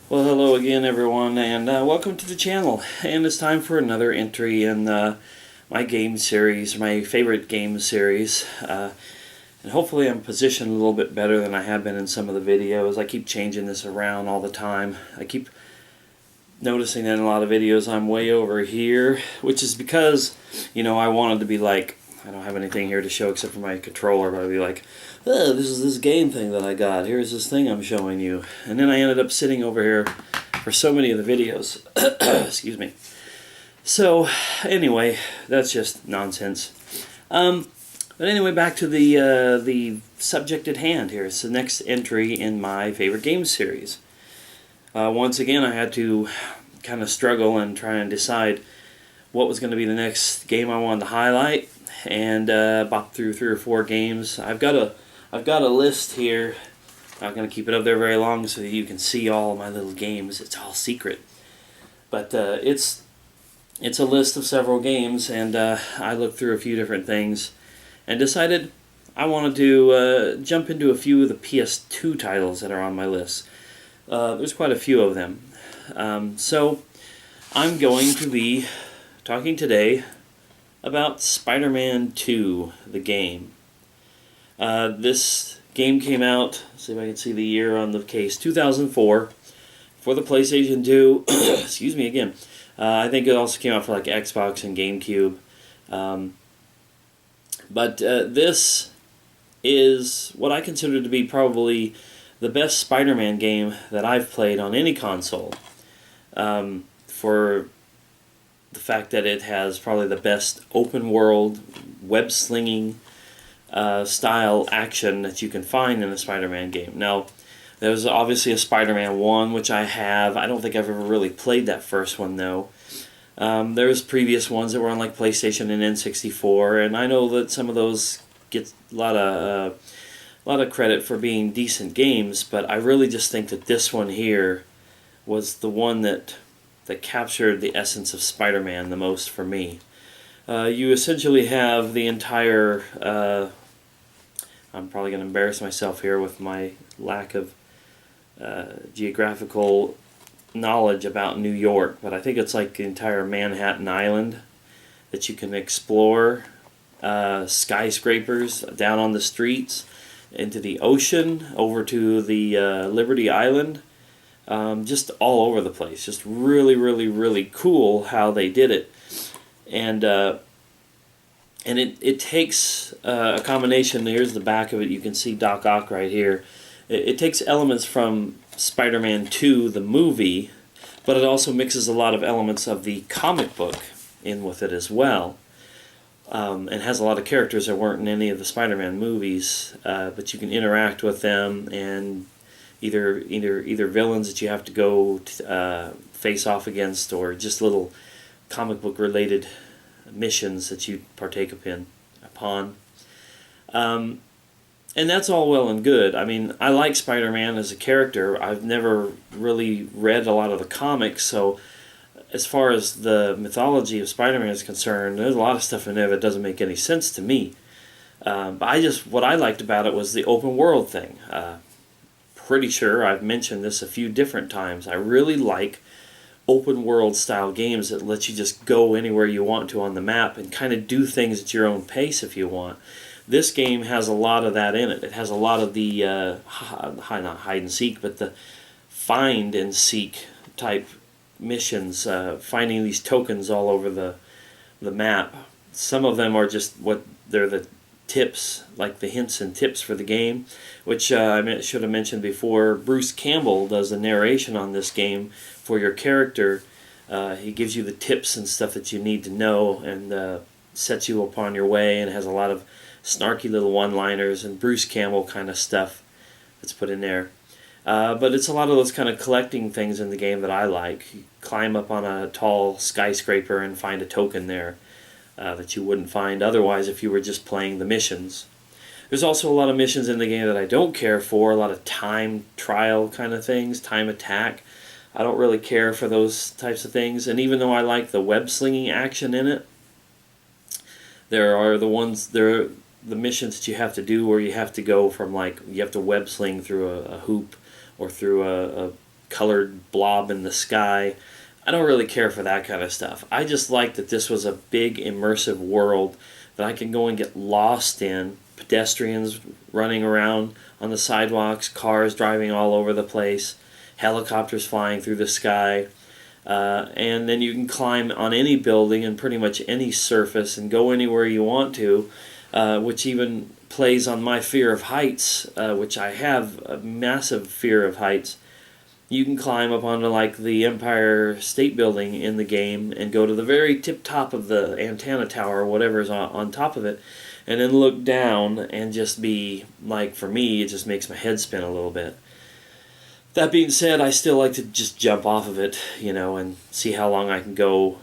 Well, hello again, everyone, and welcome to the channel. And it's time for another entry in my game series, my favorite game series. And hopefully I'm positioned a little bit better than I have been in some of the videos. I keep changing this around all the time. I keep noticing that in a lot of videos I'm way over here, which is because, I wanted to be like, I don't have anything here to show except for my controller, but I'd be like, oh, this is this game thing that I got. Here's this thing I'm showing you. And then I ended up sitting over here for so many of the videos. Excuse me. So, anyway, that's just nonsense. But anyway, back to the subject at hand here. It's the next entry in my favorite game series. Once again, I had to kind of struggle and try and decide what was going to be the next game I wanted to highlight, and bop through 3 or 4 games. I've got a list here. I'm not going to keep it up there very long so that you can see all my little games. It's all secret, but it's a list of several games, and I looked through a few different things and decided I wanted to jump into a few of the PS2 titles that are on my list. There's quite a few of them. So I'm going to be talking today about Spider-Man 2, the game. This game came out, let's see if I can see the year on the case, 2004, for the PlayStation 2. Excuse me again. I think it also came out for like Xbox and GameCube. But this is what I consider to be probably the best Spider-Man game that I've played on any console, for the fact that it has probably the best open-world, web-slinging style action that you can find in a Spider-Man game. Now, there's obviously a Spider-Man 1, which I have. I don't think I've ever really played that first one, though. There's previous ones that were on like PlayStation and N64, and I know that some of those get a lot of credit for being decent games, but I really just think that this one here was the one that captured the essence of Spider-Man the most for me. You essentially have the entire... I'm probably going to embarrass myself here with my lack of geographical knowledge about New York, but I think it's like the entire Manhattan Island that you can explore. Skyscrapers down on the streets, into the ocean, over to the Liberty Island, just all over the place. Just really, really, really cool how they did it, and it takes a combination. Here's the back of it. You can see Doc Ock right here. It takes elements from Spider-Man 2, the movie, but it also mixes a lot of elements of the comic book in with it as well. And has a lot of characters that weren't in any of the Spider-Man movies, but you can interact with them, and either villains that you have to go face off against, or just little comic book related missions that you partake upon. And that's all well and good. I mean, I like Spider-Man as a character. I've never really read a lot of the comics, so as far as the mythology of Spider-Man is concerned, there's a lot of stuff in there that doesn't make any sense to me. But what I liked about it was the open world thing. Pretty sure I've mentioned this a few different times. I really like open world style games that let you just go anywhere you want to on the map and kind of do things at your own pace if you want. This game has a lot of that in it. It has a lot of the not hide and seek, but the find and seek type missions, finding these tokens all over the map. Some of them are just they're the tips, like the hints and tips for the game, which I should have mentioned before. Bruce Campbell does the narration on this game for your character. He gives you the tips and stuff that you need to know, and sets you upon your way, and has a lot of snarky little one-liners and Bruce Campbell kind of stuff that's put in there. But it's a lot of those kind of collecting things in the game that I like. You climb up on a tall skyscraper and find a token there that you wouldn't find otherwise if you were just playing the missions. There's also a lot of missions in the game that I don't care for, a lot of time trial kind of things, time attack. I don't really care for those types of things, and even though I like the web-slinging action in it, there are the missions that you have to do where you have to go from, like, you have to web-sling through a hoop or through a colored blob in the sky. I don't really care for that kind of stuff. I just like that this was a big immersive world that I can go and get lost in. Pedestrians running around on the sidewalks, cars driving all over the place, helicopters flying through the sky. And then you can climb on any building and pretty much any surface and go anywhere you want to, which even plays on my fear of heights, which I have a massive fear of heights. You can climb up onto like the Empire State Building in the game and go to the very tip top of the antenna tower or whatever is on top of it, and then look down and just be like, for me, it just makes my head spin a little bit. That being said, I still like to just jump off of it, and see how long I can go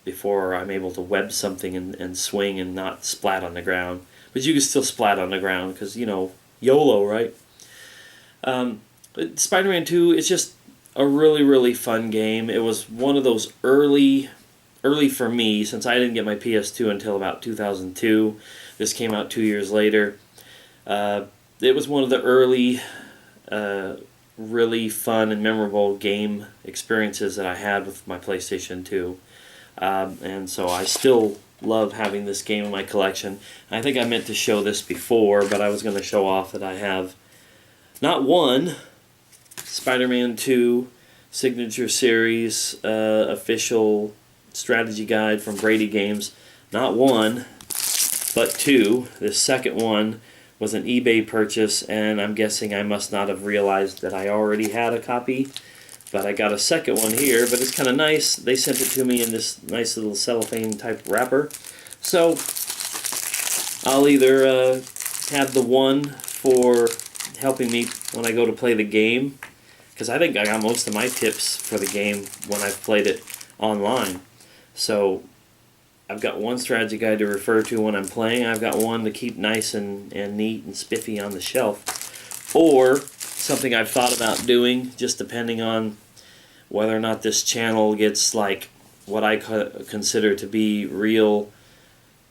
before I'm able to web something and swing and not splat on the ground. But you can still splat on the ground because, YOLO, right? But Spider-Man 2, it's just a really, really fun game. It was one of those early for me, since I didn't get my PS2 until about 2002. This came out 2 years later. It was one of the early, really fun and memorable game experiences that I had with my PlayStation 2. And so I still love having this game in my collection. I think I meant to show this before, but I was going to show off that I have not one Spider-Man 2 Signature Series official strategy guide from Brady Games. Not one, but two. This second one was an eBay purchase, and I'm guessing I must not have realized that I already had a copy. But I got a second one here, but it's kind of nice. They sent it to me in this nice little cellophane type wrapper. So I'll either have the one for helping me when I go to play the game, because I think I got most of my tips for the game when I've played it online. So I've got one strategy guide to refer to when I'm playing. I've got one to keep nice and neat and spiffy on the shelf. Or something I've thought about doing, just depending on whether or not this channel gets like what I consider to be real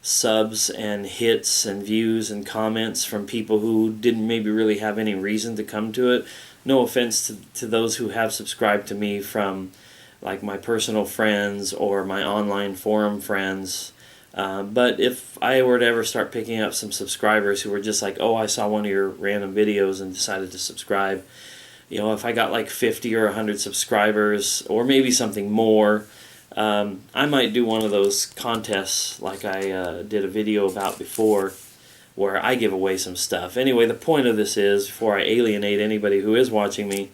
subs and hits and views and comments from people who didn't maybe really have any reason to come to it. No offense to those who have subscribed to me from like my personal friends or my online forum friends. But if I were to ever start picking up some subscribers who were just like, oh, I saw one of your random videos and decided to subscribe, if I got like 50 or 100 subscribers or maybe something more, I might do one of those contests like I did a video about before, where I give away some stuff. Anyway, the point of this is, before I alienate anybody who is watching me,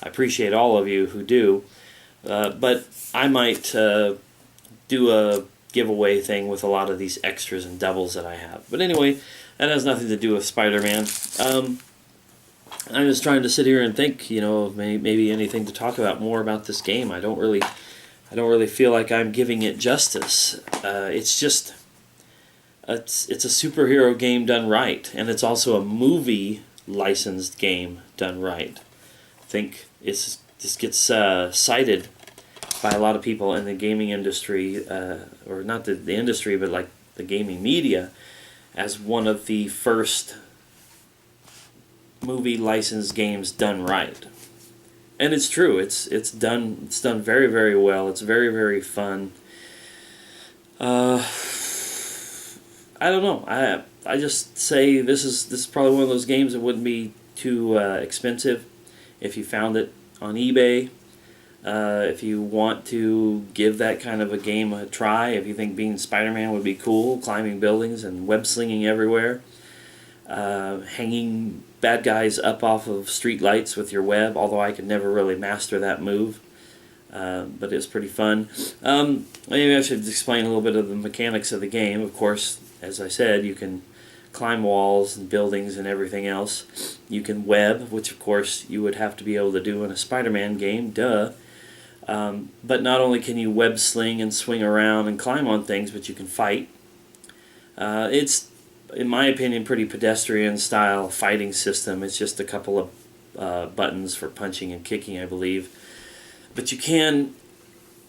I appreciate all of you who do, but I might do a giveaway thing with a lot of these extras and doubles that I have. But anyway, that has nothing to do with Spider-Man. I'm just trying to sit here and think, of maybe anything to talk about more about this game. I don't really feel like I'm giving it justice. It's a superhero game done right, and it's also a movie licensed game done right. I think this gets cited by a lot of people in the gaming industry, or not the industry, but like the gaming media, as one of the first movie licensed games done right. And it's true. It's done very, very well. It's very, very fun. I don't know. I just say this is probably one of those games that wouldn't be too expensive if you found it on eBay. If you want to give that kind of a game a try, if you think being Spider-Man would be cool, climbing buildings and web slinging everywhere, hanging bad guys up off of street lights with your web, although I could never really master that move, but it's pretty fun. Maybe I should explain a little bit of the mechanics of the game. Of course, as I said, you can climb walls and buildings and everything else. You can web, which of course you would have to be able to do in a Spider-Man game, duh. But not only can you web sling and swing around and climb on things, but you can fight. It's, in my opinion, pretty pedestrian style fighting system. It's just a couple of buttons for punching and kicking, I believe. But you can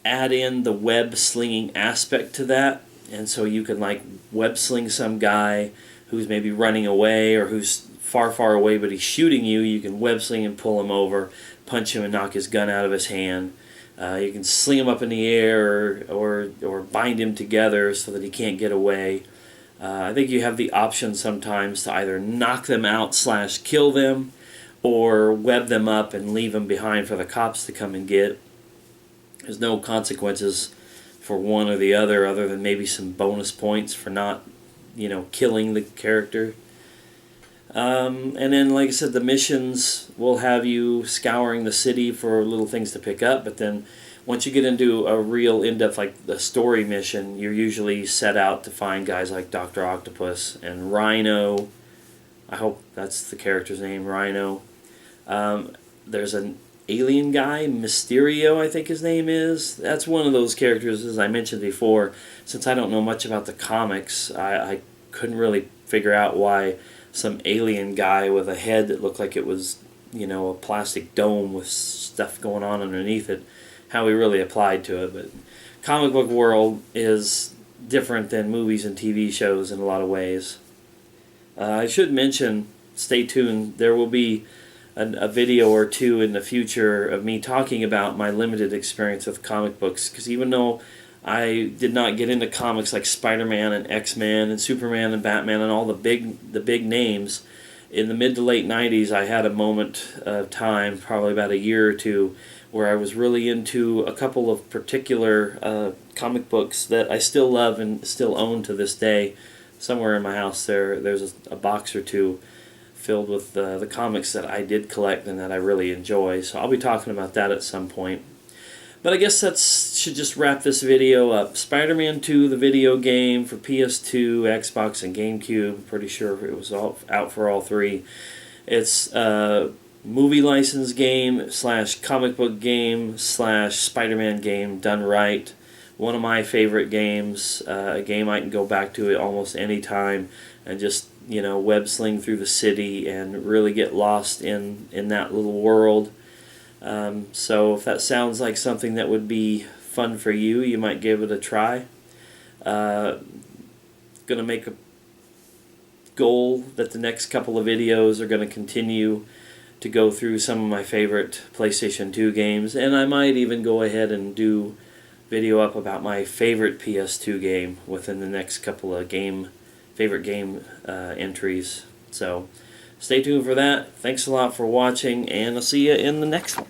add in the web slinging aspect to that, and so you can like web sling some guy who's maybe running away or who's far away but he's shooting you. You can web sling and pull him over. punch him and knock his gun out of his hand. You can sling him up in the air or bind him together so that he can't get away. I think you have the option sometimes to either knock them out / kill them, or web them up and leave them behind for the cops to come and get. There's no consequences for one or the other than maybe some bonus points for not, killing the character. And then, like I said, the missions will have you scouring the city for little things to pick up, but then once you get into a real in-depth, like the story mission, you're usually set out to find guys like Dr. Octopus and Rhino. I hope that's the character's name, Rhino. There's an alien guy, Mysterio, I think his name is. That's one of those characters, as I mentioned before. Since I don't know much about the comics, I couldn't really figure out why some alien guy with a head that looked like it was, a plastic dome with stuff going on underneath it, how he really applied to it. But comic book world is different than movies and TV shows in a lot of ways. I should mention, stay tuned, there will be a video or two in the future of me talking about my limited experience with comic books, because even though I did not get into comics like Spider-Man and X-Men and Superman and Batman and all the big names, in the mid to late 90s I had a moment of time, probably about a year or two, where I was really into a couple of particular comic books that I still love and still own to this day. Somewhere in my house there's a box or two filled with the comics that I did collect and that I really enjoy. So I'll be talking about that at some point. But I guess that should just wrap this video up. Spider-Man 2, the video game for PS2, Xbox, and GameCube. Pretty sure it was out for all three. It's movie license game / comic book game / Spider-Man game done right. One of my favorite games, a game I can go back to almost any time and just, web sling through the city and really get lost in that little world. So if that sounds like something that would be fun for you, you might give it a try. Going to make a goal that the next couple of videos are going to continue to go through some of my favorite PlayStation 2 games, and I might even go ahead and do video up about my favorite PS2 game within the next couple of favorite game entries. So stay tuned for that. Thanks a lot for watching, and I'll see you in the next one.